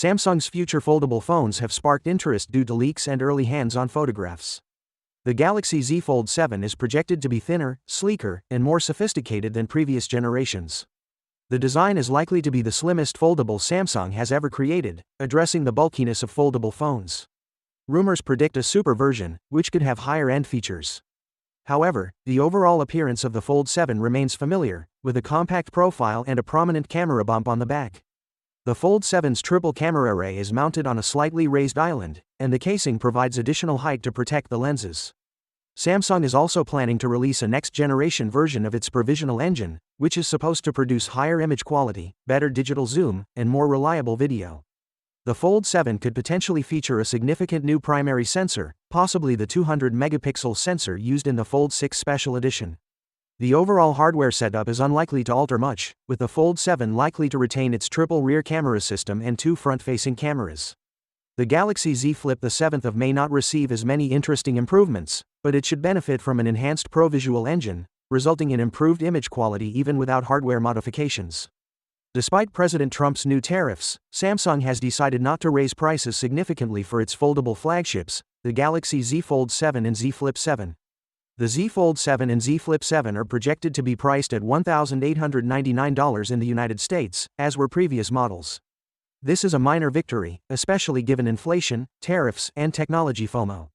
Samsung's future foldable phones have sparked interest due to leaks and early hands-on photographs. The Galaxy Z Fold 7 is projected to be thinner, sleeker, and more sophisticated than previous generations. The design is likely to be the slimmest foldable Samsung has ever created, addressing the bulkiness of foldable phones. Rumors predict a super version, which could have higher-end features. However, the overall appearance of the Fold 7 remains familiar, with a compact profile and a prominent camera bump on the back. The Fold 7's triple camera array is mounted on a slightly raised island, and the casing provides additional height to protect the lenses. Samsung is also planning to release a next-generation version of its provisional engine, which is supposed to produce higher image quality, better digital zoom, and more reliable video. The Fold 7 could potentially feature a significant new primary sensor, possibly the 200-megapixel sensor used in the Fold 6 Special Edition. The overall hardware setup is unlikely to alter much, with the Fold 7 likely to retain its triple rear camera system and two front-facing cameras. The Galaxy Z Flip 7 may not receive as many interesting improvements, but it should benefit from an enhanced ProVisual engine, resulting in improved image quality even without hardware modifications. Despite President Trump's new tariffs, Samsung has decided not to raise prices significantly for its foldable flagships, the Galaxy Z Fold 7 and Z Flip 7. The Z Fold 7 and Z Flip 7 are projected to be priced at $1,899 in the United States, as were previous models. This is a minor victory, especially given inflation, tariffs, and technology FOMO.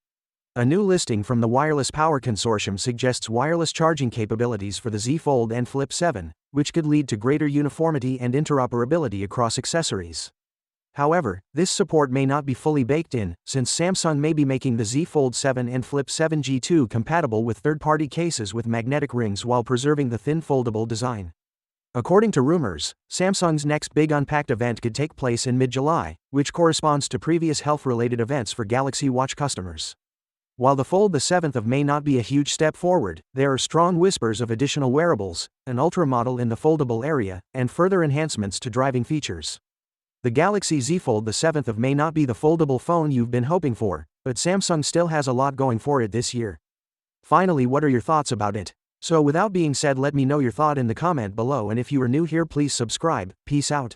A new listing from the Wireless Power Consortium suggests wireless charging capabilities for the Z Fold and Flip 7, which could lead to greater uniformity and interoperability across accessories. However, this support may not be fully baked in, since Samsung may be making the Z Fold 7 and Flip 7 G2 compatible with third-party cases with magnetic rings while preserving the thin foldable design. According to rumors, Samsung's next big Unpacked event could take place in mid-July, which corresponds to previous health-related events for Galaxy Watch customers. While the Fold 7 may not be a huge step forward, there are strong whispers of additional wearables, an Ultra model in the foldable area, and further enhancements to driving features. The Galaxy Z Fold 7 may not be the foldable phone you've been hoping for, but Samsung still has a lot going for it this year. Finally, what are your thoughts about it? So without being said, let me know your thought in the comment below, and if you are new here, please subscribe. Peace out.